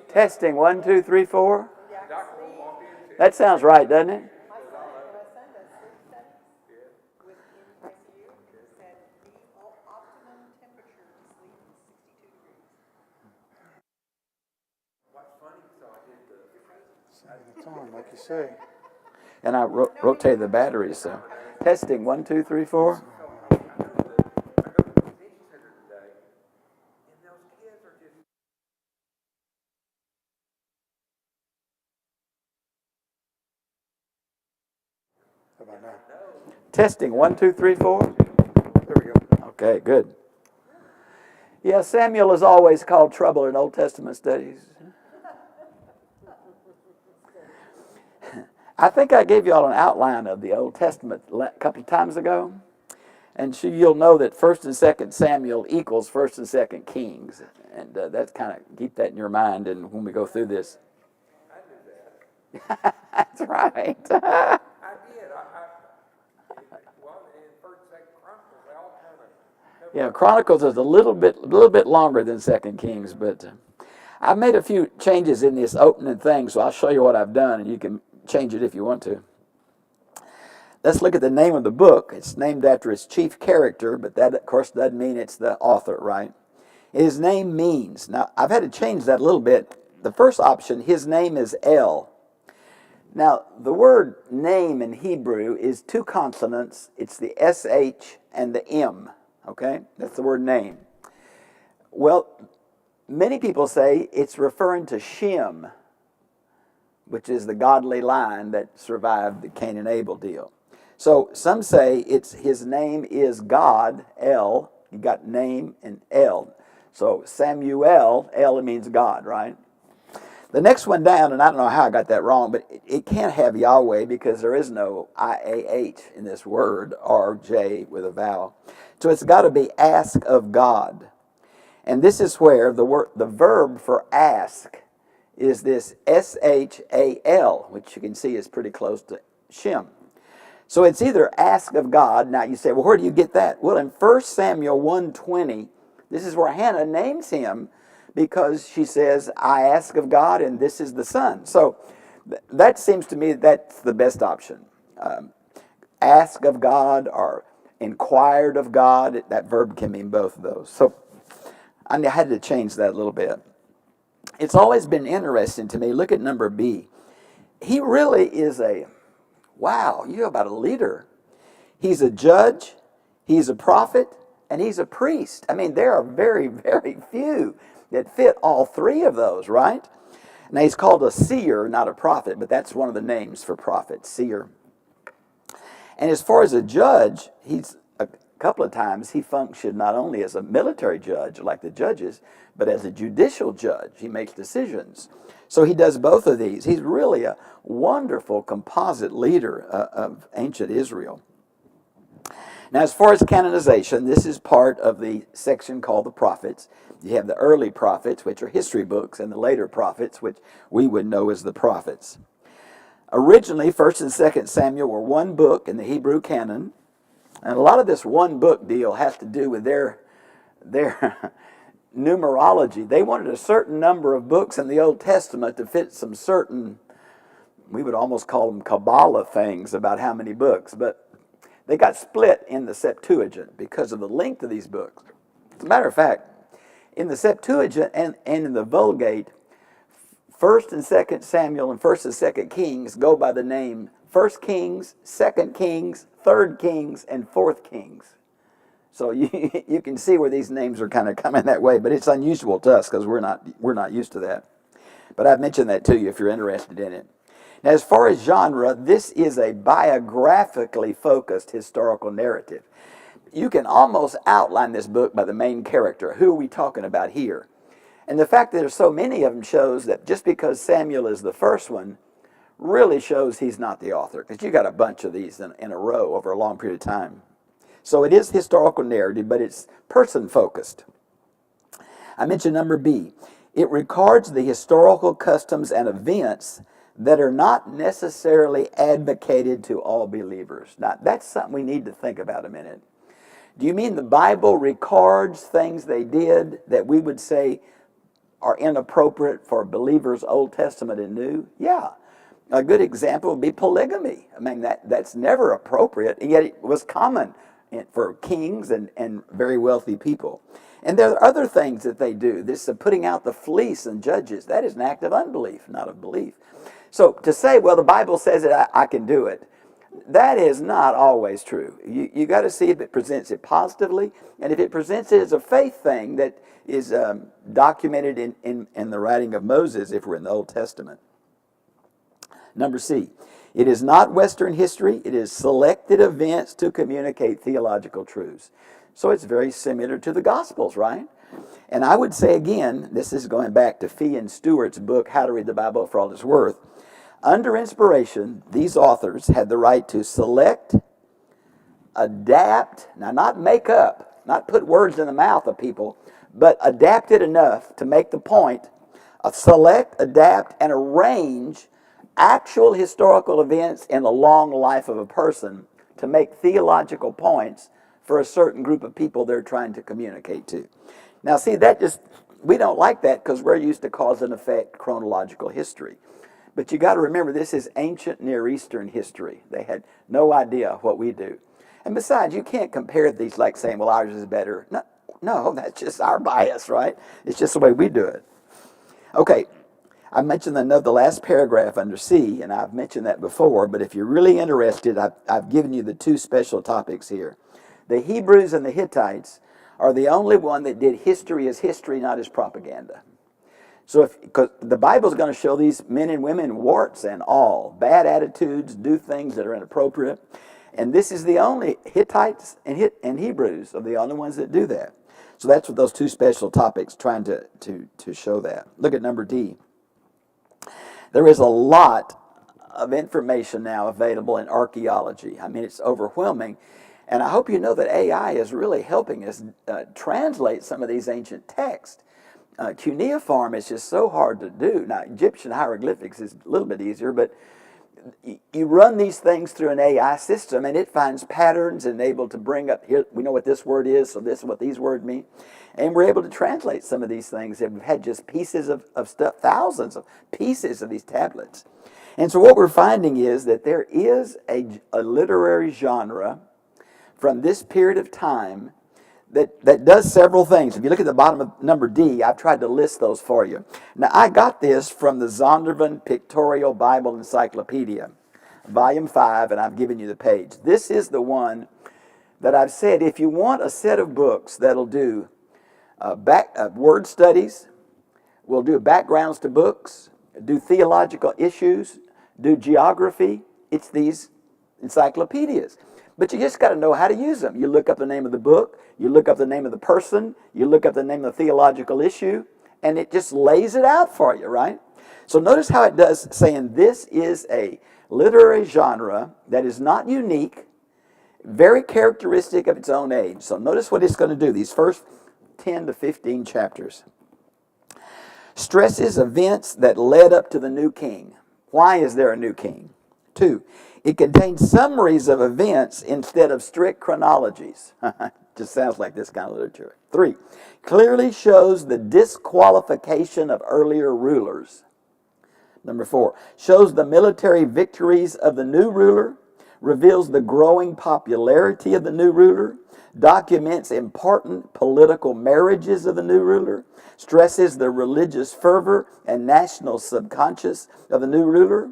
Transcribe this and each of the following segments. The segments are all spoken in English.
Testing, 1, 2, 3, 4. That sounds right, doesn't it? It's on, like you say. And I rotate the batteries, so. Testing, 1, 2, 3, 4. How about now? Testing, 1, 2, 3, 4. There we go. Okay, good. Yeah, Samuel is always called trouble in Old Testament studies. I think I gave you all an outline of the Old Testament a couple of times ago. And so you'll know that 1st and 2nd Samuel equals 1st and 2nd Kings. And that's kind of, keep that in your mind and when we go through this. I knew that. That's right. I did. Well, in 1st and 2nd Chronicles, they all kind of. Yeah, Chronicles is a little bit longer than 2nd Kings, but I've made a few changes in this opening thing, so I'll show you what I've done, and you can change it if you want to. Let's look at the name of the book. It's named after its chief character, but that, of course, doesn't mean it's the author, right? His name means. Now, I've had to change that a little bit. The first option, his name is El. Now, the word name in Hebrew is 2 consonants. It's the SH and the M, okay? That's the word name. Well, many people say it's referring to Shem, which is the godly line that survived the Cain and Abel deal. So some say it's his name is God, El. You got name and El. So Samuel, El means God, right? The next one down, and I don't know how I got that wrong, but it can't have Yahweh because there is no I-A-H in this word, or J with a vowel. So it's got to be ask of God. And this is where the verb for ask is this S-H-A-L, which you can see is pretty close to Shem. So it's either ask of God. Now you say, well, where do you get that? Well, in 1 Samuel 1:20, this is where Hannah names him because she says, I ask of God, and this is the son. So that seems to me that's the best option. Ask of God or inquired of God, that verb can mean both of those. So I had to change that a little bit. It's always been interesting to me. Look at number B. He really is wow, you're about a leader. He's a judge, he's a prophet, and he's a priest. I mean, there are very, very few that fit all three of those, right? Now, he's called a seer, not a prophet, but that's one of the names for prophet, seer. And as far as a judge, he's a couple of times he functioned not only as a military judge, like the judges, but as a judicial judge. He makes decisions. So he does both of these. He's really a wonderful composite leader of ancient Israel. Now, as far as canonization, this is part of the section called the prophets. You have the early prophets, which are history books, and the later prophets, which we would know as the prophets. Originally, 1st and 2nd Samuel were one book in the Hebrew canon, and a lot of this one book deal has to do with their numerology. They wanted a certain number of books in the Old Testament to fit some certain, we would almost call them Kabbalah things about how many books, but they got split in the Septuagint because of the length of these books. As a matter of fact, in the Septuagint and in the Vulgate, 1st and 2nd Samuel and 1st and 2nd Kings go by the name 1st Kings, 2nd Kings, 3rd Kings, and 4th Kings. So you can see where these names are kind of coming that way, but it's unusual to us because we're not used to that. But I've mentioned that to you if you're interested in it. Now, as far as genre, this is a biographically focused historical narrative. You can almost outline this book by the main character. Who are we talking about here? And the fact that there's so many of them shows that just because Samuel is the first one really shows he's not the author, because you got a bunch of these in a row over a long period of time. So it is historical narrative, but it's person-focused. I mentioned number B. It records the historical customs and events that are not necessarily advocated to all believers. Now, that's something we need to think about a minute. Do you mean the Bible records things they did that we would say are inappropriate for believers, Old Testament and New? Yeah. A good example would be polygamy. I mean, that's never appropriate, and yet it was common for kings and very wealthy people. And there are other things that they do. This putting out the fleece in Judges, that is an act of unbelief, not of belief. So to say, well, the Bible says that I can do it, that is not always true. You got to see if it presents it positively, and if it presents it as a faith thing that is documented in the writing of Moses, if we're in the Old Testament. Number C, it is not Western history. It is selected events to communicate theological truths. So it's very similar to the Gospels, right? And I would say again, this is going back to Fee and Stewart's book, How to Read the Bible for All It's Worth. Under inspiration, these authors had the right to select, adapt, now not make up, not put words in the mouth of people, but adapt it enough to make the point, select, adapt, and arrange actual historical events in the long life of a person to make theological points for a certain group of people they're trying to communicate to. Now see, we don't like that because we're used to cause and effect chronological history. But you got to remember, this is ancient Near Eastern history. They had no idea what we do. And besides, you can't compare these like saying, well, ours is better. No, that's just our bias, right? It's just the way we do it. Okay, I mentioned the last paragraph under C, and I've mentioned that before, but if you're really interested, I've given you the two special topics here. The Hebrews and the Hittites are the only one that did history as history, not as propaganda. So because the Bible's going to show these men and women warts and all, bad attitudes, do things that are inappropriate. And this is the only, Hittites and Hebrews are the only ones that do that. So that's what those two special topics trying to show that. Look at number D. There is a lot of information now available in archaeology. I mean, it's overwhelming. And I hope you know that AI is really helping us translate some of these ancient texts. Cuneiform is just so hard to do. Now, Egyptian hieroglyphics is a little bit easier, but you run these things through an AI system, and it finds patterns and able to bring up, here, we know what this word is, so this is what these words mean. And we're able to translate some of these things. And we've had just pieces of stuff, thousands of pieces of these tablets. And so what we're finding is that there is a literary genre from this period of time that does several things. If you look at the bottom of number D, I've tried to list those for you. Now, I got this from the Zondervan Pictorial Bible Encyclopedia, volume 5, and I've given you the page. This is the one that I've said, if you want a set of books that'll do word studies, we'll do backgrounds to books, do theological issues, do geography, it's these encyclopedias. But you just got to know how to use them. You look up the name of the book, you look up the name of the person, you look up the name of the theological issue, and it just lays it out for you, right? So notice how it does, saying this is a literary genre that is not unique, very characteristic of its own age. So notice what it's going to do, these first 10 to 15 chapters. Stresses events that led up to the new king. Why is there a new king? 2, it contains summaries of events instead of strict chronologies. Just sounds like this kind of literature. 3, clearly shows the disqualification of earlier rulers. Number 4, shows the military victories of the new ruler, reveals the growing popularity of the new ruler, documents important political marriages of the new ruler, stresses the religious fervor and national subconscious of the new ruler,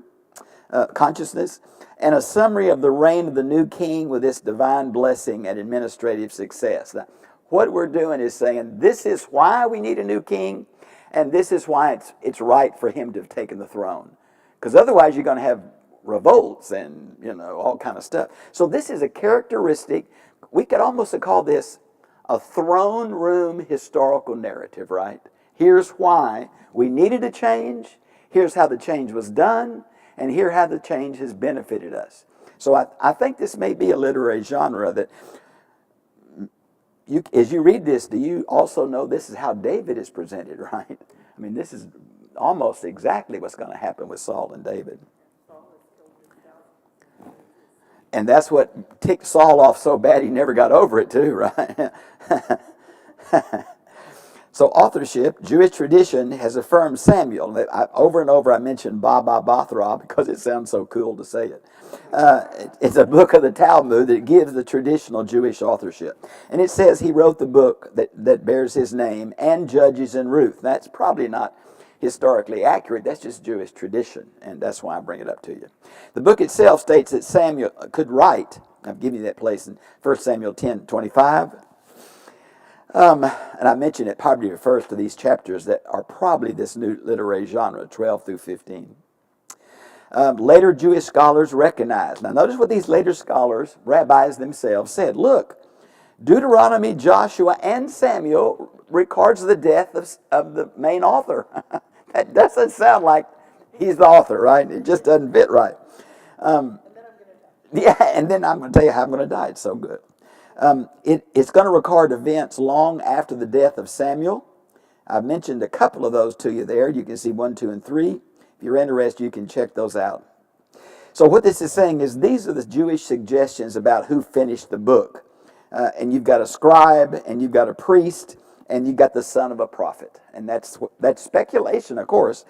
consciousness, and a summary of the reign of the new king with its divine blessing and administrative success. Now, what we're doing is saying this is why we need a new king, and this is why it's right for him to have taken the throne. Because otherwise you're going to have revolts and, all kind of stuff. So this is a characteristic, we could almost call this a throne room historical narrative, right? Here's why we needed a change, here's how the change was done, and here how the change has benefited us. So I think this may be a literary genre that, as you read this, do you also know this is how David is presented, right? I mean, this is almost exactly what's going to happen with Saul and David. And that's what ticked Saul off so bad he never got over it too, right? So authorship, Jewish tradition has affirmed Samuel. Over and over I mention Baba Bathra because it sounds so cool to say it. It's a book of the Talmud that gives the traditional Jewish authorship. And it says he wrote the book that bears his name and Judges and Ruth. That's probably not historically accurate. That's just Jewish tradition, and that's why I bring it up to you. The book itself states that Samuel could write. I've given you that place in 1 Samuel 10:25. And I mentioned it probably refers to these chapters that are probably this new literary genre, 12 through 15. Later Jewish scholars recognized. Now notice what these later scholars, rabbis themselves, said. Look, Deuteronomy, Joshua, and Samuel records the death of the main author. That doesn't sound like he's the author, right? It just doesn't fit right. Yeah, and then I'm going to tell you how I'm going to die. It's so good. It's going to record events long after the death of Samuel. I've mentioned a couple of those to you there. You can see 1, 2, and 3. If you're interested, you can check those out. So what this is saying is these are the Jewish suggestions about who finished the book. And you've got a scribe, and you've got a priest, and you've got the son of a prophet. And that's speculation, of course,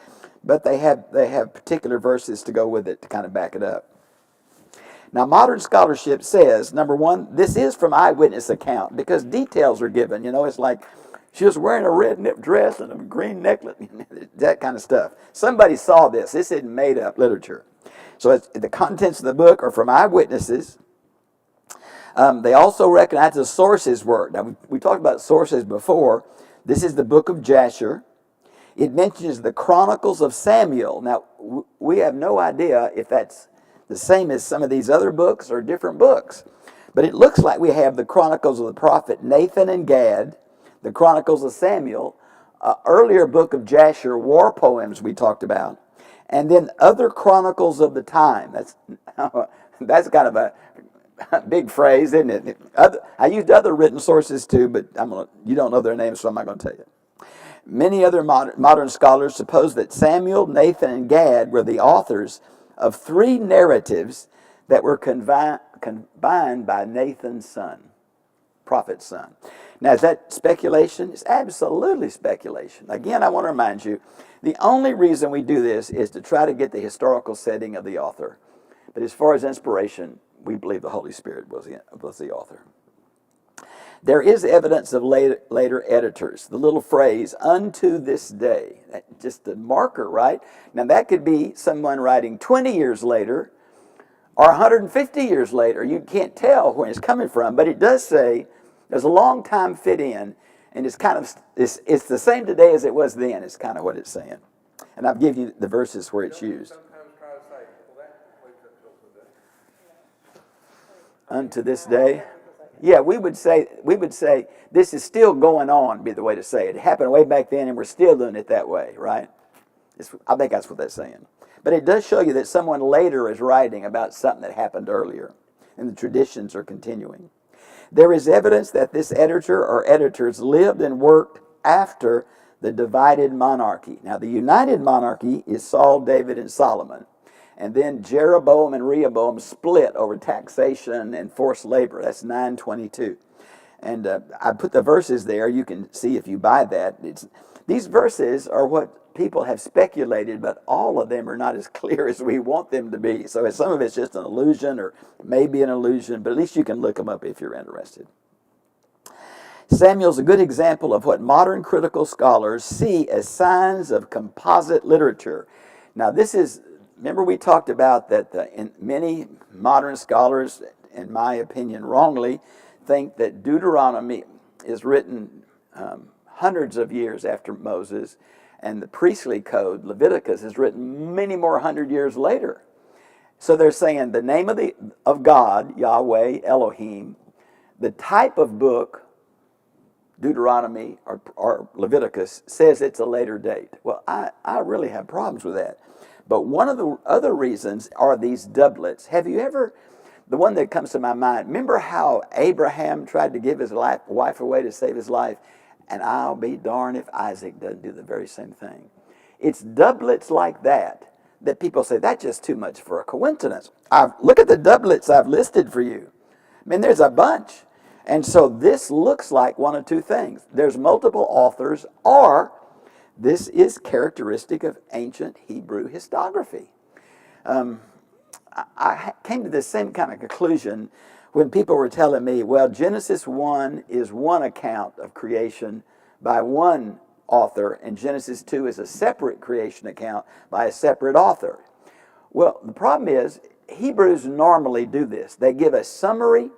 but they have particular verses to go with it to kind of back it up. Now, modern scholarship says, number one, this is from eyewitness account because details are given. You know, it's like she was wearing a red knit dress and a green necklace, that kind of stuff. Somebody saw this. This isn't made up literature. So the contents of the book are from eyewitnesses. They also recognize the sources were. Now, we talked about sources before. This is the book of Jasher. It mentions the Chronicles of Samuel. Now, we have no idea if that's the same as some of these other books or different books. But it looks like we have the Chronicles of the prophet Nathan and Gad, the Chronicles of Samuel, earlier book of Jasher, war poems we talked about, and then other chronicles of the time. That's kind of a big phrase, isn't it? I used other written sources too, but you don't know their names, so I'm not going to tell you. Many other modern scholars suppose that Samuel, Nathan, and Gad were the authors of 3 narratives that were combined by Nathan's son, prophet's son. Now, is that speculation? It's absolutely speculation. Again, I want to remind you, the only reason we do this is to try to get the historical setting of the author. But as far as inspiration, we believe the Holy Spirit was the author. There is evidence of later editors. The little phrase, unto this day, that's just a marker, right? Now that could be someone writing 20 years later or 150 years later. You can't tell where it's coming from, but it does say there's a long time fit in, and it's kind of, it's the same today as it was then, is kind of what it's saying. And I've given you the verses where it's used. Sometimes try to say, well, that completes until today. Unto this day. Yeah, we would say this is still going on, be the way to say it. It happened way back then, and we're still doing it that way, right? I think that's what that's saying. But it does show you that someone later is writing about something that happened earlier, and the traditions are continuing. There is evidence that this editor or editors lived and worked after the divided monarchy. Now, the united monarchy is Saul, David, and Solomon. And then Jeroboam and Rehoboam split over taxation and forced labor. That's 922. And I put the verses there. You can see if you buy that. These verses are what people have speculated, but all of them are not as clear as we want them to be. So some of it's just an illusion or maybe an illusion, but at least you can look them up if you're interested. Samuel's a good example of what modern critical scholars see as signs of composite literature. Now this is, remember we talked about that many modern scholars, in my opinion wrongly, think that Deuteronomy is written hundreds of years after Moses, and the priestly code, Leviticus, is written many more 100 years later. So they're saying the name of God, Yahweh, Elohim, the type of book, Deuteronomy or Leviticus, says it's a later date. Well, I really have problems with that. But one of the other reasons are these doublets. Have you ever, the one that comes to my mind, remember how Abraham tried to give his wife away to save his life? And I'll be darned if Isaac doesn't do the very same thing. It's doublets like that people say, that's just too much for a coincidence. Look at the doublets I've listed for you. I mean, there's a bunch. And so this looks like one of two things. There's multiple authors, or this is characteristic of ancient Hebrew historiography. I came to the same kind of conclusion when people were telling me, well, Genesis 1 is one account of creation by one author, and Genesis 2 is a separate creation account by a separate author. Well, the problem is, Hebrews normally do this. They give a summary,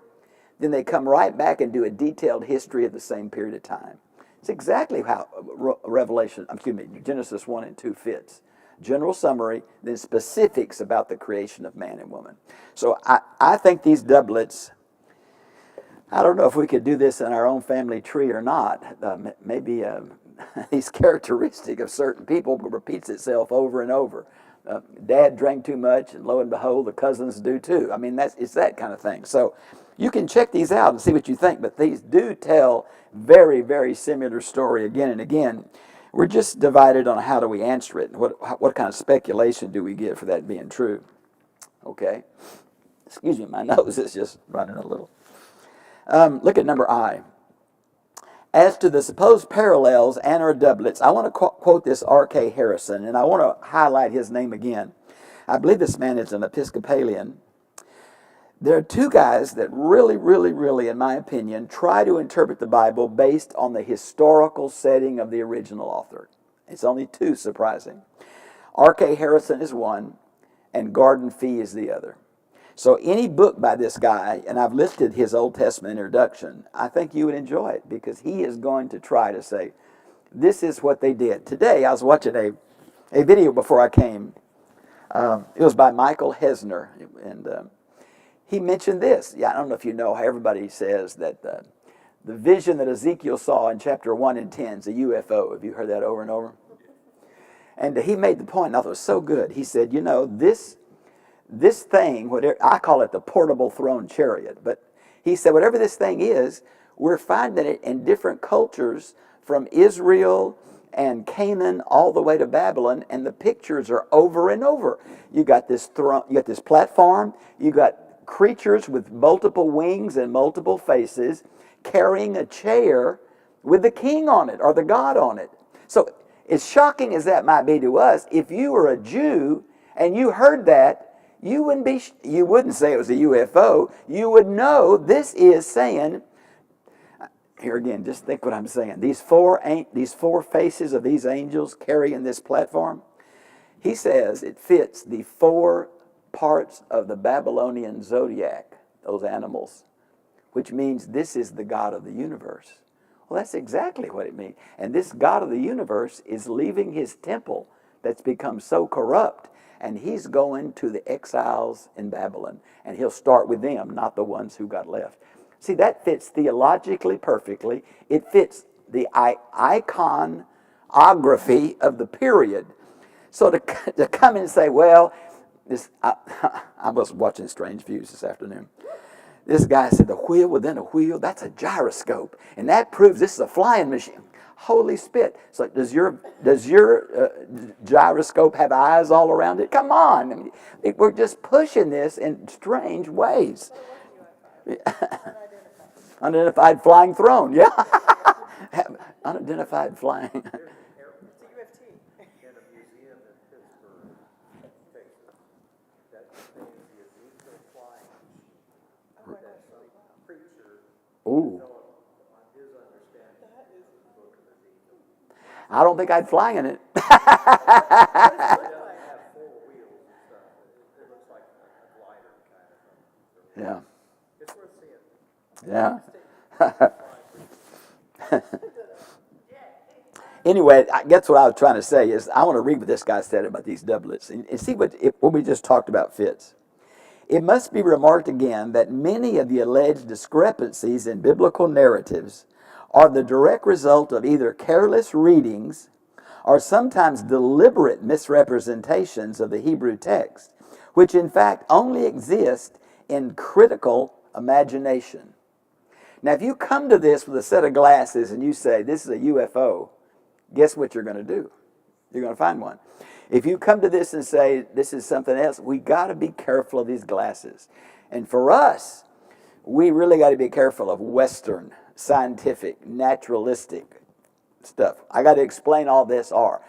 then they come right back and do a detailed history of the same period of time. It's exactly how Genesis 1 and 2 fits. General summary, then specifics about the creation of man and woman. So I think these doublets, I don't know if we could do this in our own family tree or not. Maybe these characteristic of certain people repeats itself over and over. Dad drank too much, and lo and behold, the cousins do too. I mean, it's that kind of thing. So you can check these out and see what you think, but these do tell very, very similar story again and again. We're just divided on how do we answer it, and what kind of speculation do we get for that being true. Okay. Excuse me, my nose is just running a little. Look at number I. As to the supposed parallels and or doublets, I want to quote this R.K. Harrison, and I want to highlight his name again. I believe this man is an Episcopalian. There are two guys that really, in my opinion, try to interpret the Bible based on the historical setting of the original author. It's only two, surprising. R.K. Harrison is one, and Gordon Fee is the other. So any book by this guy, and I've listed his Old Testament introduction, I think you would enjoy it because he is going to try to say, this is what they did. Today, I was watching a video before I came. It was by Michael Hesner, and he mentioned this. Yeah, I don't know if you know how everybody says that the vision that Ezekiel saw in chapter 1 and 10 is a UFO. Have you heard that over and over? And he made the point, and I thought it was so good. He said, you know, this thing, whatever, I call it the portable throne chariot, but he said whatever this thing is, we're finding it in different cultures from Israel and Canaan all the way to Babylon, and the pictures are over and over. You got this throne, you got this platform, you got creatures with multiple wings and multiple faces carrying a chair with the king on it or the God on it. So as shocking as that might be to us, if you were a Jew and you heard that, you wouldn't say it was a UFO. You would know this is saying, here again, just think what I'm saying. These four faces of these angels carrying this platform, he says it fits the four parts of the Babylonian zodiac, those animals, which means this is the God of the universe. Well, that's exactly what it means. And this God of the universe is leaving his temple that's become so corrupt, and he's going to the exiles in Babylon, and he'll start with them, not the ones who got left. See, that fits theologically perfectly. It fits the iconography of the period. So to come in and say, well, I was watching Strange Views this afternoon. This guy said the wheel within a wheel, that's a gyroscope, and that proves this is a flying machine. Holy spit. So does your gyroscope have eyes all around it? Come on. I mean, we're just pushing this in strange ways. Unidentified flying throne, yeah. Unidentified flying. In a museum in Pittsburgh, Texas, that contains the Ezekiel flying machine. That some preacher Ooh. developed on his understanding of the book of Ezekiel. I don't think I'd fly in it. It doesn't have four wheels and stuff. It looks like a glider kind of thing. Yeah. It's worth seeing. Yeah. Anyway, I guess what I was trying to say is I want to read what this guy said about these doublets and see what we just talked about fits. It must be remarked again that many of the alleged discrepancies in biblical narratives are the direct result of either careless readings or sometimes deliberate misrepresentations of the Hebrew text, which in fact only exist in critical imagination. Now, if you come to this with a set of glasses and you say, this is a UFO, guess what you're going to do? You're going to find one. If you come to this and say, this is something else, we got to be careful of these glasses. And for us, we really got to be careful of Western, scientific, naturalistic stuff. I got to explain all this or.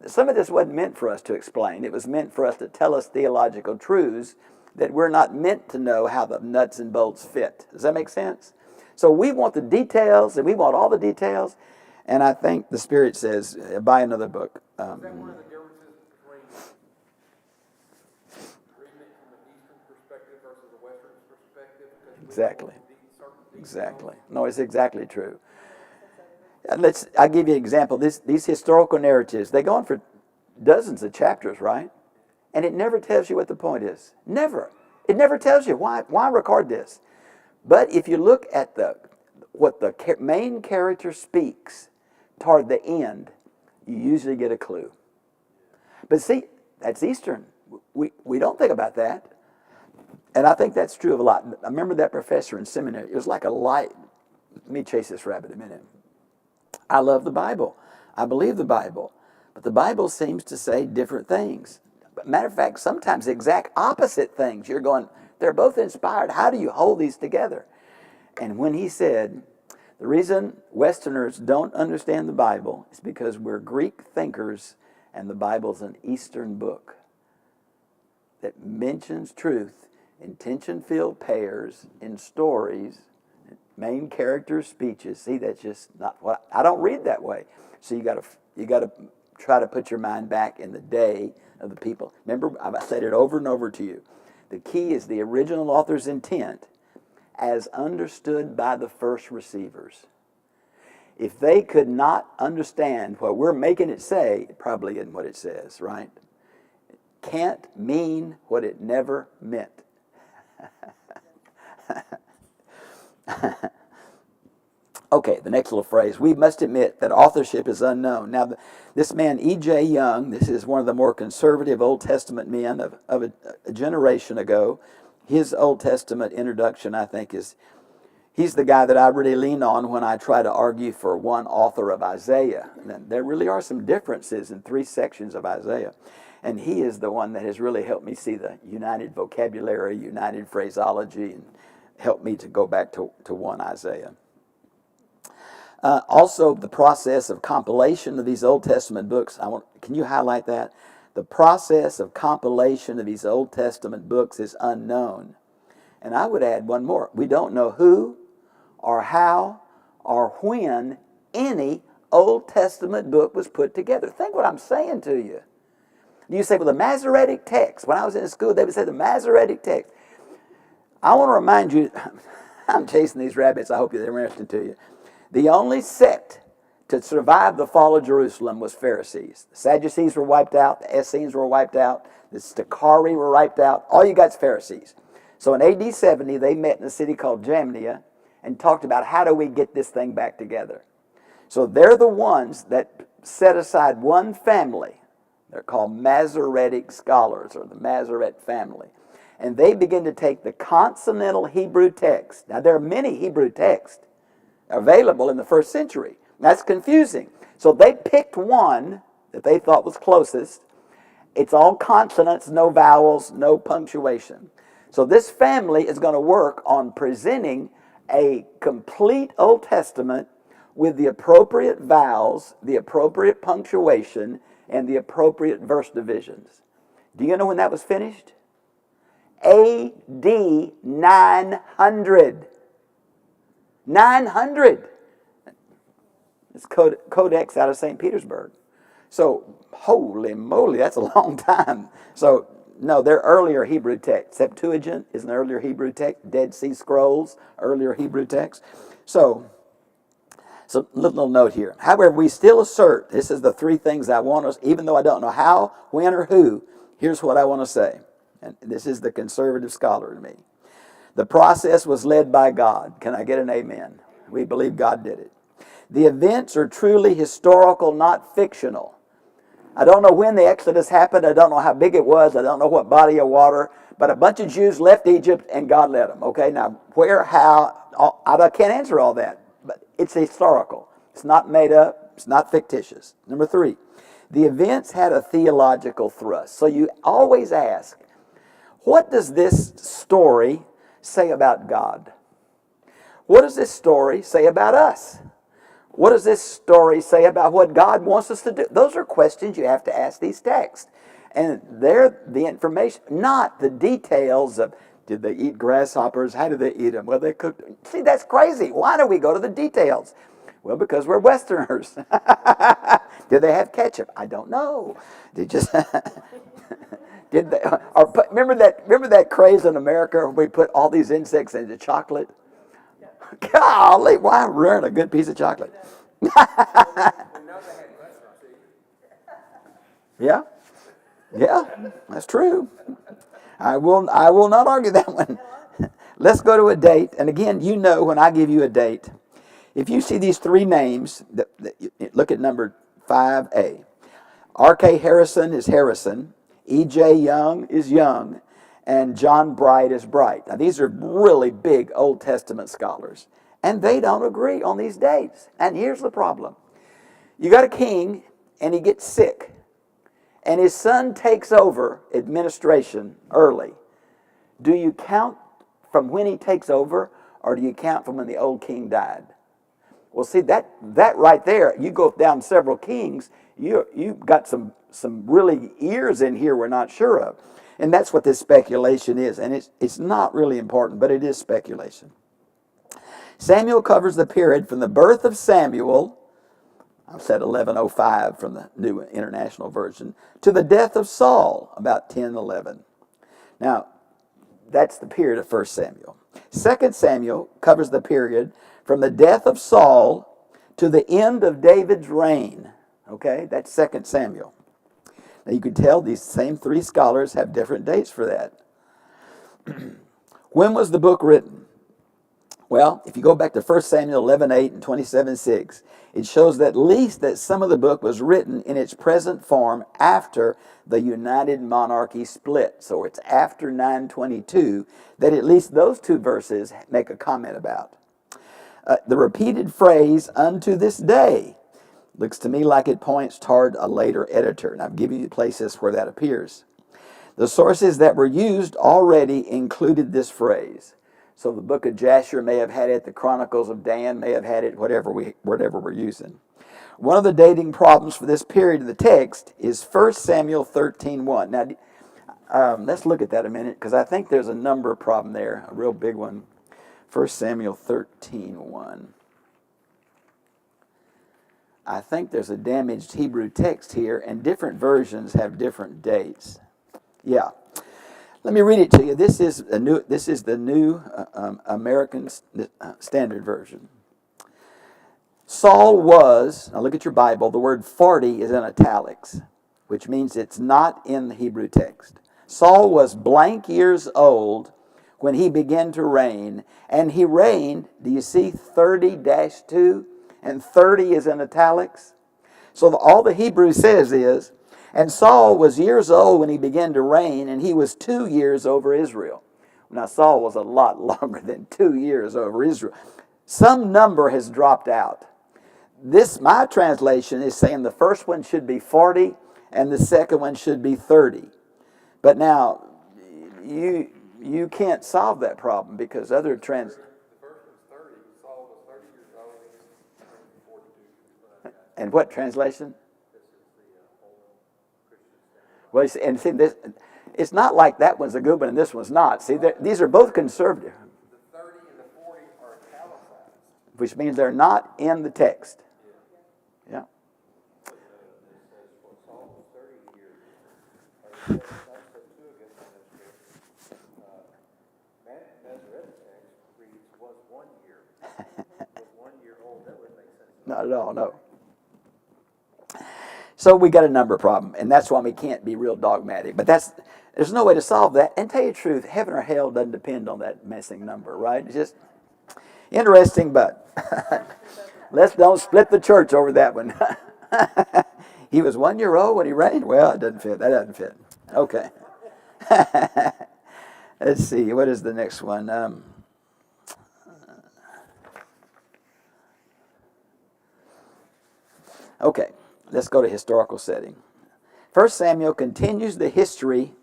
Some of this wasn't meant for us to explain. It was meant for us to tell us theological truths that we're not meant to know how the nuts and bolts fit. Does that make sense? So we want the details, and we want all the details. And I think the Spirit says, buy another book. Is that one of the differences between reading it from the Eastern perspective versus the Western perspective? Because Exactly. we need certain details. Exactly. No, it's exactly true. I'll give you an example. These historical narratives, they go on for dozens of chapters, right? And it never tells you what the point is. Never. It never tells you why record this. But if you look at what the main character speaks toward the end, you usually get a clue. But see, that's Eastern. We don't think about that. And I think that's true of a lot. I remember that professor in seminary. It was like a light. Let me chase this rabbit a minute. I love the Bible. I believe the Bible. But the Bible seems to say different things. Matter of fact, sometimes the exact opposite things. You're going, they're both inspired. How do you hold these together? And when he said, the reason Westerners don't understand the Bible is because we're Greek thinkers and the Bible's an Eastern book that mentions truth in tension-filled pairs, in stories, main character speeches. See, that's just not what I don't read that way. So you got to try to put your mind back in the day of the people. Remember, I've said it over and over to you. The key is the original author's intent as understood by the first receivers. If they could not understand what we're making it say, it probably isn't what it says, right? It can't mean what it never meant. Okay, the next little phrase. We must admit that authorship is unknown. Now, this man, E.J. Young, this is one of the more conservative Old Testament men of a generation ago. His Old Testament introduction, I think, he's the guy that I really lean on when I try to argue for one author of Isaiah. And there really are some differences in 3 sections of Isaiah. And he is the one that has really helped me see the united vocabulary, united phraseology, and helped me to go back to 1 Isaiah. Also, the process of compilation of these Old Testament books. Can you highlight that? The process of compilation of these Old Testament books is unknown. And I would add one more. We don't know who or how or when any Old Testament book was put together. Think what I'm saying to you. You say, well, the Masoretic text. When I was in school, they would say the Masoretic text. I want to remind you, I'm chasing these rabbits. I hope they're interesting to you. The only sect to survive the fall of Jerusalem was Pharisees. The Sadducees were wiped out. The Essenes were wiped out. The Stachari were wiped out. All you got is Pharisees. So in AD 70, they met in a city called Jamnia and talked about how do we get this thing back together. So they're the ones that set aside one family. They're called Masoretic scholars, or the Masoret family. And they begin to take the consonantal Hebrew text. Now, there are many Hebrew texts available in the first century. That's confusing. So they picked one that they thought was closest. It's all consonants, no vowels, no punctuation. So this family is going to work on presenting a complete Old Testament with the appropriate vowels, the appropriate punctuation, and the appropriate verse divisions. Do you know when that was finished? AD 900. 900. It's Codex out of St. Petersburg. So, holy moly, that's a long time. So, no, they're earlier Hebrew texts. Septuagint is an earlier Hebrew text. Dead Sea Scrolls, earlier Hebrew text. So little note here. However, we still assert, this is the 3 things I want us, even though I don't know how, when, or who, here's what I want to say. And this is the conservative scholar in me. The process was led by God. Can I get an amen? We believe God did it. The events are truly historical, not fictional. I don't know when the Exodus happened. I don't know how big it was. I don't know what body of water. But a bunch of Jews left Egypt and God led them. Okay, now where, how, I can't answer all that. But it's historical. It's not made up. It's not fictitious. Number 3, the events had a theological thrust. So you always ask, what does this story say about God? What does this story say about us? What does this story say about what God wants us to do? Those are questions you have to ask these texts. And they're the information, not the details of, did they eat grasshoppers? How did they eat them? Well, they cooked them. See, that's crazy. Why do we go to the details? Well, because we're Westerners. Did they have ketchup? I don't know. Did just did they? Or remember that craze in America where we put all these insects into chocolate? Golly, why ruin a good piece of chocolate? Yeah, yeah, that's true. I will not argue that one. Let's go to a date, and again, you know when I give you a date, if you see these three names, look at number 5A. R.K. Harrison is Harrison, E.J. Young is Young, and John Bright is Bright. Now, these are really big Old Testament scholars, and they don't agree on these dates. And here's the problem. You got a king, and he gets sick, and his son takes over administration early. Do you count from when he takes over, or do you count from when the old king died? Well, see, that right there, you go down several kings, you've got some really years in here we're not sure of. And that's what this speculation is. And it's not really important, but it is speculation. Samuel covers the period from the birth of Samuel, I've said 1105 from the New International Version, to the death of Saul, about 1011. Now, that's the period of 1 Samuel. 2 Samuel covers the period from the death of Saul to the end of David's reign. Okay, that's 2 Samuel. Now you can tell these same three scholars have different dates for that. When was the book written? Well, if you go back to 1 Samuel 11:8 and 27:6, it shows that at least that some of the book was written in its present form after the United Monarchy split. So it's after 922 that at least those two verses make a comment about. The repeated phrase, unto this day, looks to me like it points toward a later editor. And I've given you places where that appears. The sources that were used already included this phrase. So the book of Jasher may have had it, the Chronicles of Dan may have had it, whatever we're using. One of the dating problems for this period of the text is 1 Samuel 13:1. Now, let's look at that a minute, because I think there's a number problem there, a real big one. 1 Samuel 13:1. I think there's a damaged Hebrew text here, and different versions have different dates. Yeah. Let me read it to you. This is the New American Standard Version. Saul was, now look at your Bible, the word 40 is in italics, which means it's not in the Hebrew text. Saul was blank years old when he began to reign, and he reigned, do you see 30-2? And 30 is in italics. So all the Hebrew says is, and Saul was years old when he began to reign, and he was 2 years over Israel. Now, Saul was a lot longer than 2 years over Israel. Some number has dropped out. My translation is saying the first one should be 40, and the second one should be 30. But now, you can't solve that problem because other The first one's 30, Saul was 30 years old, and he was 42. And what translation? This is the old Christian Standard. Well, see, this, it's not like that one's a good one and this one's not. See, these are both conservative, The 30 and the 40 are italicized. which means they're not in the text. Yeah. It says, well, Saul was 30 years. Or it says, that's the two against manuscript. Masoretic text reads, was 1 year. Was 1 year old. That wouldn't make sense. Not at all, no. So we got a number problem, and that's why we can't be real dogmatic. But there's no way to solve that. And tell you the truth, heaven or hell doesn't depend on that missing number, right? It's just interesting, but let's don't split the church over that one. He was 1 year old when he reigned? Well, it doesn't fit. That doesn't fit. Okay. Let's see. What is the next one? Okay. Let's go to historical setting. 1 Samuel continues the history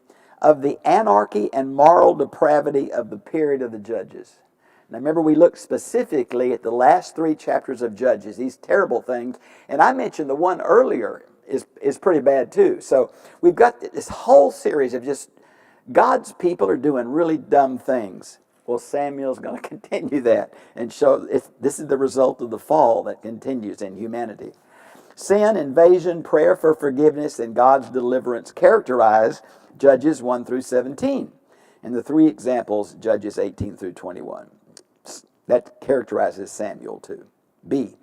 of the anarchy and moral depravity of the period of the Judges. Now remember, we looked specifically at the last 3 chapters of Judges, these terrible things, and I mentioned the one earlier is pretty bad too. So we've got this whole series of just God's people are doing really dumb things. Well, Samuel's going to continue that and show this is the result of the fall that continues in humanity. Sin, invasion, prayer for forgiveness, and God's deliverance characterize Judges 1 through 17. And the 3 examples, Judges 18 through 21. That characterizes Samuel too. B.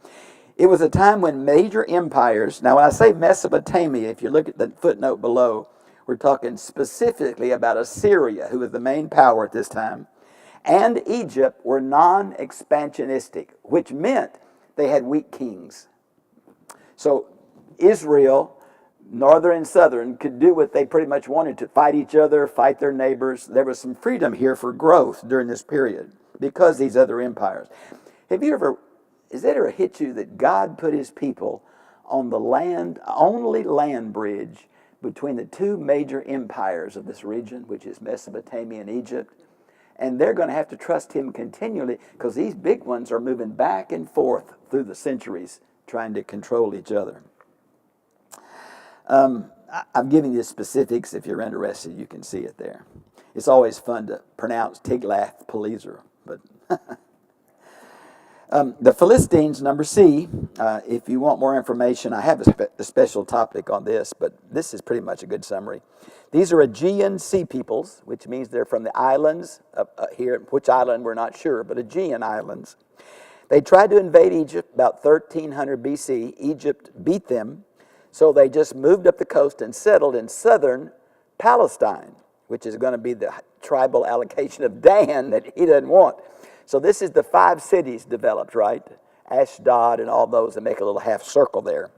It was a time when major empires, now when I say Mesopotamia, if you look at the footnote below, we're talking specifically about Assyria, who was the main power at this time, and Egypt were non-expansionistic, which meant they had weak kings. So Israel, northern and southern, could do what they pretty much wanted to, fight each other, fight their neighbors. There was some freedom here for growth during this period because these other empires. Has it ever hit you that God put his people on the only land bridge between the 2 major empires of this region, which is Mesopotamia and Egypt? And they're going to have to trust him continually because these big ones are moving back and forth through the centuries trying to control each other. I'm giving you specifics. If you're interested, you can see it there. It's always fun to pronounce Tiglath-Pileser, but the Philistines, number C. If you want more information, I have a special topic on this, but this is pretty much a good summary. These are Aegean sea peoples, which means they're from the islands here. Which island, we're not sure, but Aegean islands. They tried to invade Egypt about 1300 BC. Egypt beat them, so they just moved up the coast and settled in southern Palestine, which is going to be the tribal allocation of Dan that he doesn't want. So this is the 5 cities developed, right? Ashdod and all those that make a little half circle there.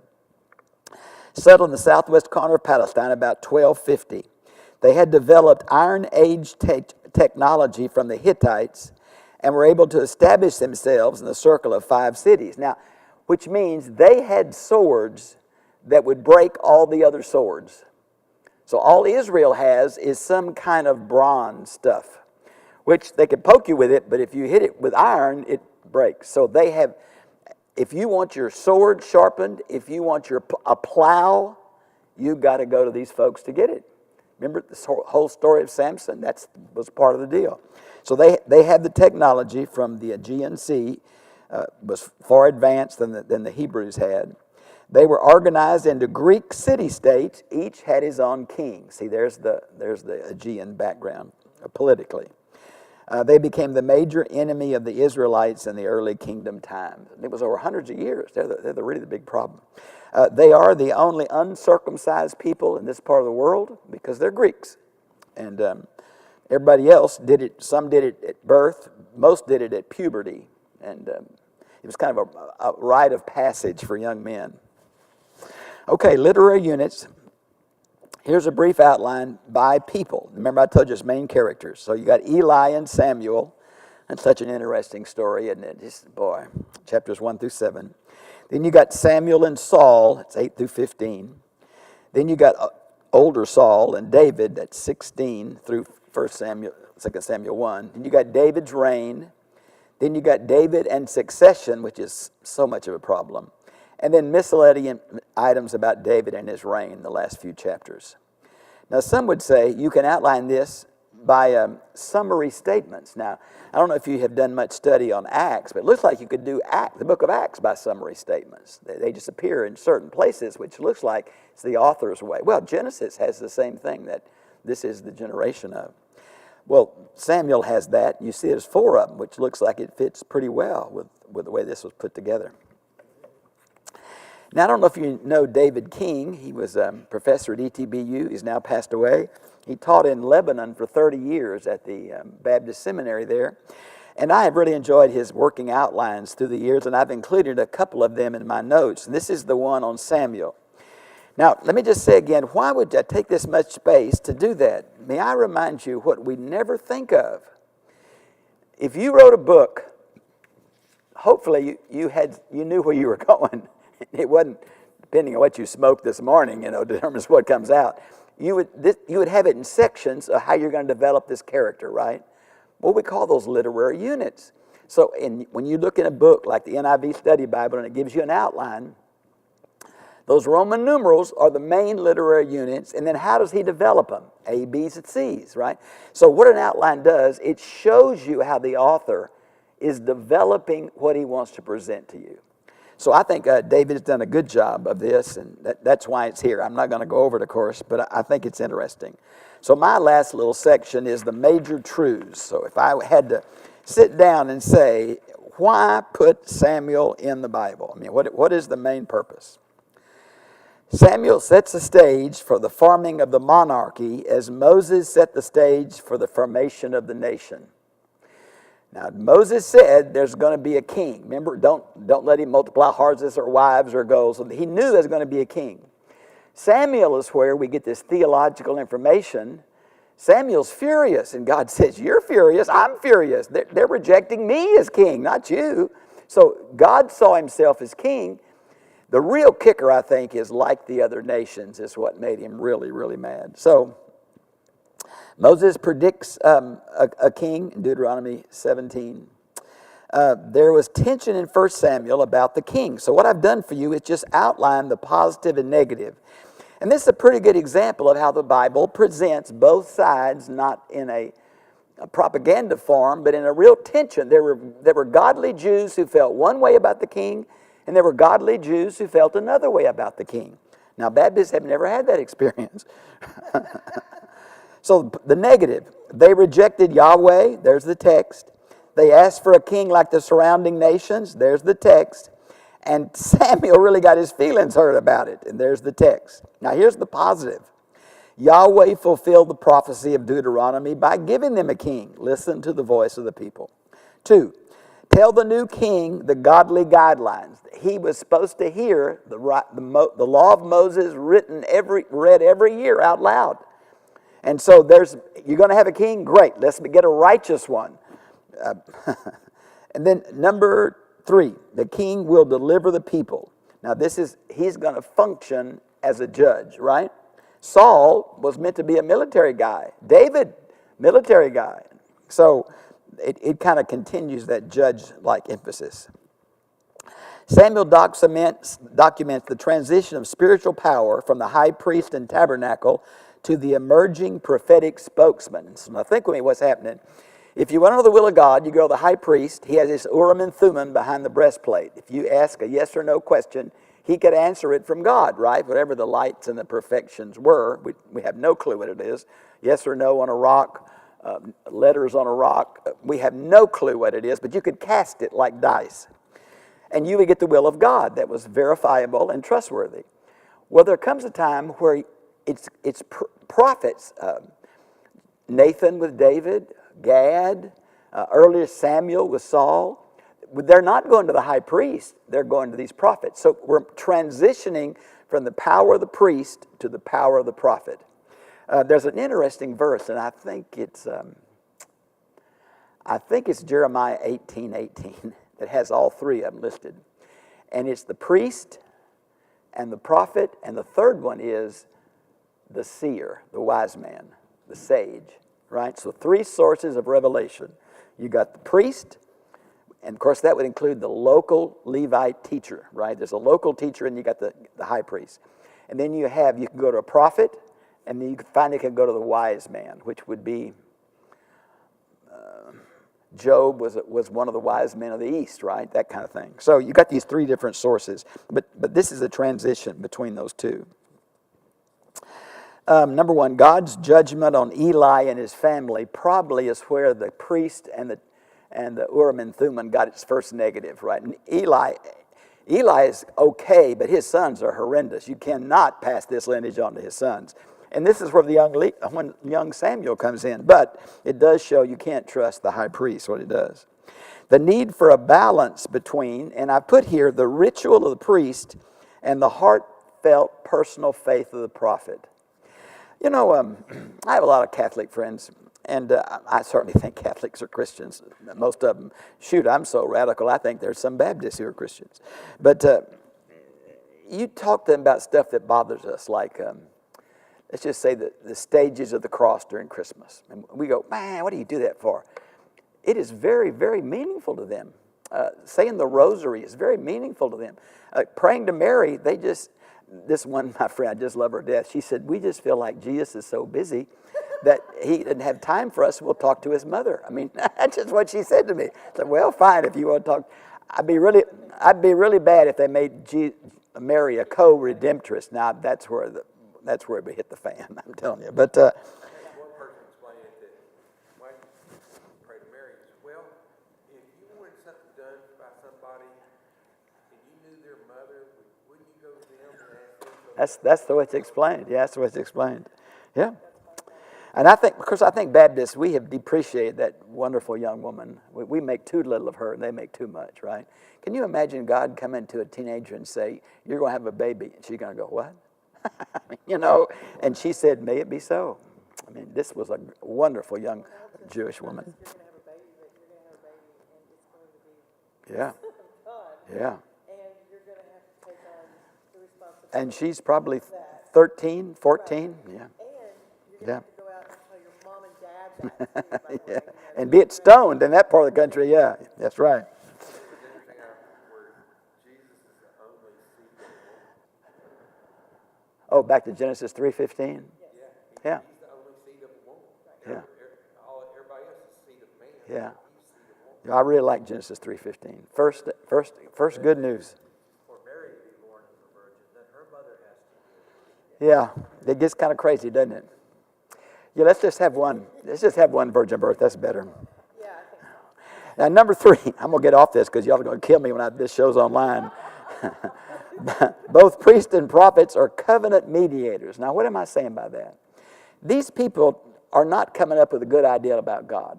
Settled in the southwest corner of Palestine about 1250. They had developed Iron Age technology from the Hittites and were able to establish themselves in the circle of 5 cities. Now, which means they had swords that would break all the other swords. So all Israel has is some kind of bronze stuff, which they could poke you with it, but if you hit it with iron, it breaks. So they have, if you want your sword sharpened, if you want a plow, you've got to go to these folks to get it. Remember the whole story of Samson? That was part of the deal. So they had the technology from the Aegean Sea, was far advanced than the Hebrews had. They were organized into Greek city-states. Each had his own king. See, there's the Aegean background politically. They became the major enemy of the Israelites in the early kingdom times. It was over hundreds of years. They're really the big problem. They are the only uncircumcised people in this part of the world because they're Greeks. And everybody else did it. Some did it at birth. Most did it at puberty. And it was kind of a rite of passage for young men. Okay, literary units. Here's a brief outline by people. Remember I told you it's main characters. So you got Eli and Samuel. That's such an interesting story, isn't it? Just, boy, chapters 1 through 7. Then you got Samuel and Saul. It's 8 through 15. Then you got older Saul and David. That's 16 through 2 Samuel 1. Then you got David's reign. Then you got David and succession, which is so much of a problem. And then miscellaneous items about David and his reign, the last few chapters. Now, some would say you can outline this by summary statements. Now, I don't know if you have done much study on Acts, but it looks like you could do the book of Acts by summary statements. They just appear in certain places, which looks like it's the author's way. Well, Genesis has the same thing that this is the generation of. Well, Samuel has that. You see there's 4 of them, which looks like it fits pretty well with the way this was put together. Now, I don't know if you know David King. He was a professor at ETBU. He's now passed away. He taught in Lebanon for 30 years at the Baptist Seminary there. And I have really enjoyed his working outlines through the years, and I've included a couple of them in my notes. And this is the one on Samuel. Now, let me just say again, why would I take this much space to do that? May I remind you what we never think of. If you wrote a book, hopefully you knew where you were going. It wasn't, depending on what you smoked this morning, determines what comes out. You would have it in sections of how you're going to develop this character, right? Well, we call those literary units. So when you look in a book like the NIV Study Bible and it gives you an outline, those Roman numerals are the main literary units, and then how does he develop them? A, B's, and C's, right? So what an outline does, it shows you how the author is developing what he wants to present to you. So I think David has done a good job of this, and that's why it's here. I'm not going to go over it, of course, but I think it's interesting. So my last little section is the major truths. So if I had to sit down and say, why put Samuel in the Bible? I mean, what is the main purpose? Samuel sets the stage for the forming of the monarchy as Moses set the stage for the formation of the nation. Now, Moses said there's going to be a king. Remember, don't let him multiply horses or wives or goals. He knew there's going to be a king. Samuel is where we get this theological information. Samuel's furious, and God says, you're furious, I'm furious. They're rejecting me as king, not you. So God saw himself as king. The real kicker, I think, is like the other nations is what made him really, really mad. So Moses predicts a king in Deuteronomy 17. There was tension in 1 Samuel about the king. So what I've done for you is just outline the positive and negative. And this is a pretty good example of how the Bible presents both sides, not in a propaganda form, but in a real tension. There were godly Jews who felt one way about the king, and there were godly Jews who felt another way about the king. Now, Baptists have never had that experience. So the negative, they rejected Yahweh, there's the text. They asked for a king like the surrounding nations, there's the text. And Samuel really got his feelings hurt about it, and there's the text. Now here's the positive. Yahweh fulfilled the prophecy of Deuteronomy by giving them a king. Listen to the voice of the people. 2, tell the new king the godly guidelines. He was supposed to hear the law of Moses read every year out loud. And so you're going to have a king? Great, let's get a righteous one. And then number 3, the king will deliver the people. Now he's going to function as a judge, right? Saul was meant to be a military guy. David, military guy. So it kind of continues that judge-like emphasis. Samuel documents the transition of spiritual power from the high priest and tabernacle to the emerging prophetic spokesman. So now think with me what's happening. If you want to know the will of God, you go to the high priest. He has his Urim and Thummim behind the breastplate. If you ask a yes or no question, he could answer it from God, right? Whatever the lights and the perfections were, we have no clue what it is. Yes or no on a rock, letters on a rock. We have no clue what it is, but you could cast it like dice. And you would get the will of God that was verifiable and trustworthy. Well, there comes a time where it's prophets. Nathan with David, Gad, earlier Samuel with Saul. They're not going to the high priest, they're going to these prophets. So we're transitioning from the power of the priest to the power of the prophet. There's an interesting verse, and I think it's Jeremiah 18:18 that has all 3 of them listed. And it's the priest and the prophet, and the third one is the seer, the wise man, the sage, right? So 3 sources of revelation. You got the priest, and of course that would include the local Levite teacher, right? There's a local teacher, and you got the high priest. And then you can go to a prophet, and then you finally can go to the wise man, which would be Job was one of the wise men of the East, right? That kind of thing. So you got these 3 different sources, but this is a transition between those 2. Number 1, God's judgment on Eli and his family probably is where the priest and the Urim and Thummim got its first negative, right? And Eli is okay, but his sons are horrendous. You cannot pass this lineage on to his sons. And this is where when young Samuel comes in. But it does show you can't trust the high priest, what it does. The need for a balance between, and I put here, the ritual of the priest and the heartfelt personal faith of the prophet. You know, I have a lot of Catholic friends, and I certainly think Catholics are Christians. Most of them, shoot, I'm so radical, I think there's some Baptists who are Christians. But you talk to them about stuff that bothers us, like... let's just say the stages of the cross during Christmas. And we go, man, what do you do that for? It is very, very meaningful to them. Saying the rosary is very meaningful to them. Praying to Mary, this one, my friend, I just love her to death. She said, we just feel like Jesus is so busy that he didn't have time for us. We'll talk to his mother. I mean, that's just what she said to me. I said, well, fine, if you want to talk. I'd be really bad if they made Mary a co-redemptress. Now, that's where it would hit the fan, I'm telling you. But One person explained it that why you pray to Mary. He said, well, if you wanted something done by somebody and you knew their mother, wouldn't you go to them and ask them? that's the way it's explained. Yeah, that's the way it's explained. Yeah. And I think Baptists, we have depreciated that wonderful young woman. We make too little of her, and they make too much, right? Can you imagine God coming to a teenager and say, you're going to have a baby? And she's going to go, what? You know, and she said, may it be so. I mean, this was a wonderful young Jewish woman. You're going to have a baby, but you're going to have a baby, and it's going to be Yeah, God. yeah. And you're going to have to take on the responsibility. And she's probably 13, 14, yeah. And you're going to Yeah. have to go out and tell your mom and dad that, too, by the way, Yeah, you know. and be it stoned in that part of the country, yeah, that's right. This is interesting where Jesus is the only seed of the woman. Oh, back to Genesis 3:15? Yeah, He's the only seed of a woman. yeah, Everybody else is seed of man. yeah. He's seed of woman. Yeah, I really like Genesis 3:15. First good news. For Mary to be born as a virgin, then her mother has to be. Yeah, it gets kind of crazy, doesn't it? Yeah, let's just have one. Let's just have one virgin birth. That's better. Yeah, I think so. Now, number 3, I'm going to get off this because y'all are going to kill me when this show's online. Both priests and prophets are covenant mediators. Now, what am I saying by that? These people are not coming up with a good idea about God.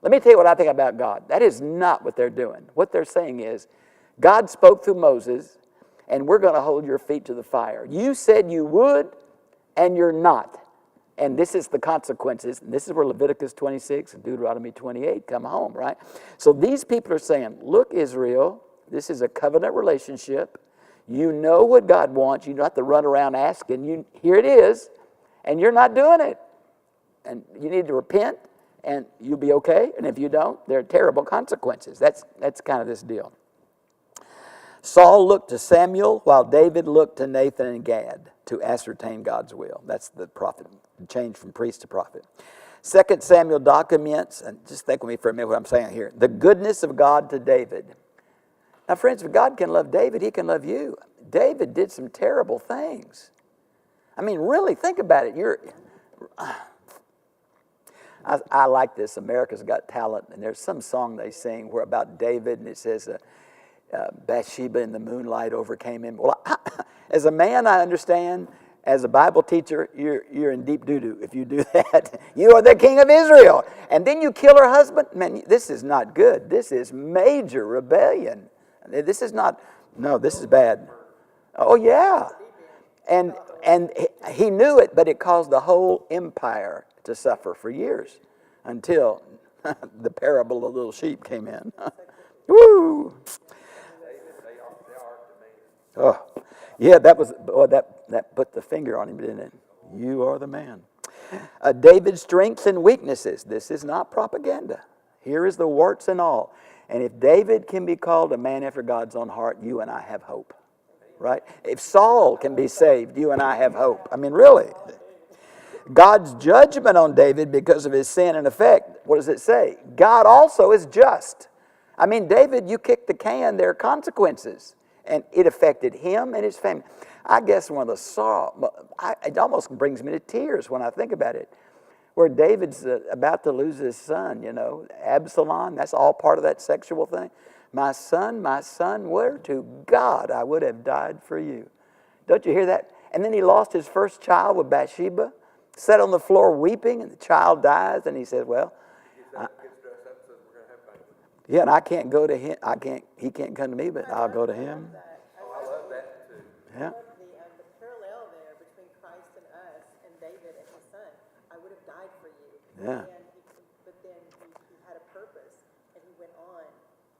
Let me tell you what I think about God. That is not what they're doing. What they're saying is, God spoke through Moses, and we're going to hold your feet to the fire. You said you would, and you're not. And this is the consequences. And this is where Leviticus 26 and Deuteronomy 28 come home, right? So these people are saying, look, Israel, this is a covenant relationship. You know what God wants. You don't have to run around asking. Here it is, and you're not doing it. And you need to repent, and you'll be okay. And if you don't, there are terrible consequences. That's kind of this deal. Saul looked to Samuel, while David looked to Nathan and Gad to ascertain God's will. That's the prophet, change from priest to prophet. 2 Samuel documents, and just think with me for a minute what I'm saying here, the goodness of God to David. Now, friends, if God can love David, he can love you. David did some terrible things. I mean, really, think about it. I like this, America's Got Talent, and there's some song they sing where about David, and it says, Bathsheba in the moonlight overcame him. Well, as a man, I understand. As a Bible teacher, you're in deep doo-doo if you do that. You are the king of Israel. And then you kill her husband. Man, this is not good. This is major rebellion. This is not, no, this is bad. Oh, yeah. And he knew it, but it caused the whole empire to suffer for years until the parable of the little sheep came in. Woo! Oh, yeah, that put the finger on him, didn't it? You are the man. David's strengths and weaknesses. This is not propaganda. Here is the warts and all. And if David can be called a man after God's own heart, you and I have hope. Right? If Saul can be saved, you and I have hope. I mean, really. God's judgment on David because of his sin and effect, what does it say? God also is just. I mean, David, you kicked the can, there are consequences. And it affected him and his family. I guess one of the sorrow, it almost brings me to tears when I think about it. Where David's about to lose his son, Absalom, that's all part of that sexual thing. My son, where to God I would have died for you. Don't you hear that? And then he lost his first child with Bathsheba, sat on the floor weeping, and the child dies, and he says, well, yeah, and I can't go to him. He can't come to me, but I'll go to him. I love that too. Yeah. The parallel there between Christ and us and David and his son. I would have died for you. Yeah. But then he had a purpose, and he went on,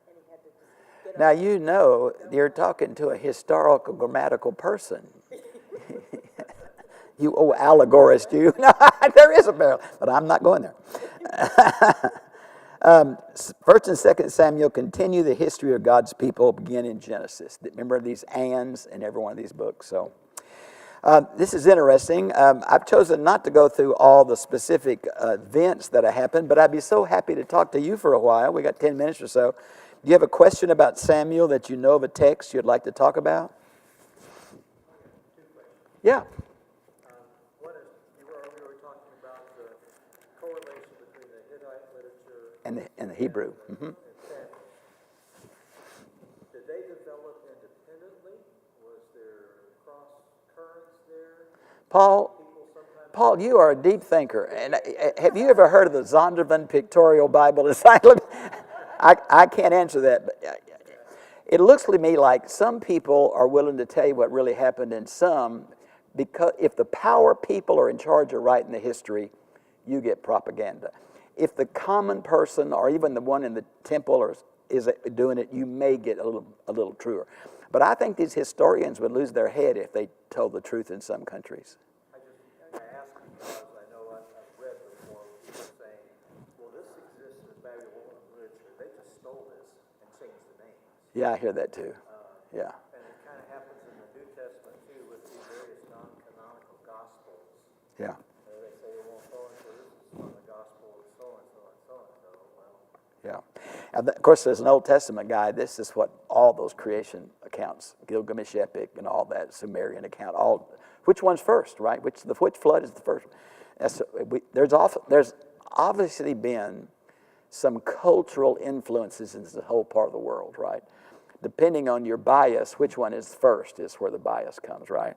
and he had to just get Now, on. you're talking to a historical, grammatical person. You allegorist, you. No, there is a parallel, but I'm not going there. First and Second Samuel continue the history of God's people, begin in Genesis. Remember these ands in every one of these books. So this is interesting. I've chosen not to go through all the specific events that have happened, but I'd be so happy to talk to you for a while. We got 10 minutes or so. Do you have a question about Samuel that you know of a text you'd like to talk about? Yeah. One is, you were earlier talking about the correlation between the Hittite literature And the Hebrew. and Samuel. Did they develop independently? Was there cross currents there? Paul, you are a deep thinker. And have you ever heard of the Zondervan Pictorial Bible Encyclopedia? I can't answer that, but it looks to me like some people are willing to tell you what really happened, and some, because if the power people are in charge of writing the history, you get propaganda. If the common person or even the one in the temple is doing it, you may get a little truer. But I think these historians would lose their head if they told the truth in some countries. I ask because I know I've read before people saying, well, this exists in Babylonian literature. They just stole this and changed the names. Yeah, I hear that too. Yeah. And it kind of happens in the New Testament too with the various non-canonical gospels. Yeah. They say, well, so-and-so, this is from the gospel of so-and-so and so-and-so. Well, Yeah. And of course, there's an Old Testament guy. This is what all those creation accounts, Gilgamesh epic and all that, Sumerian account, which one's first, right? Which flood is the first? There's obviously been some cultural influences in the whole part of the world, right? Depending on your bias, which one is first is where the bias comes, right?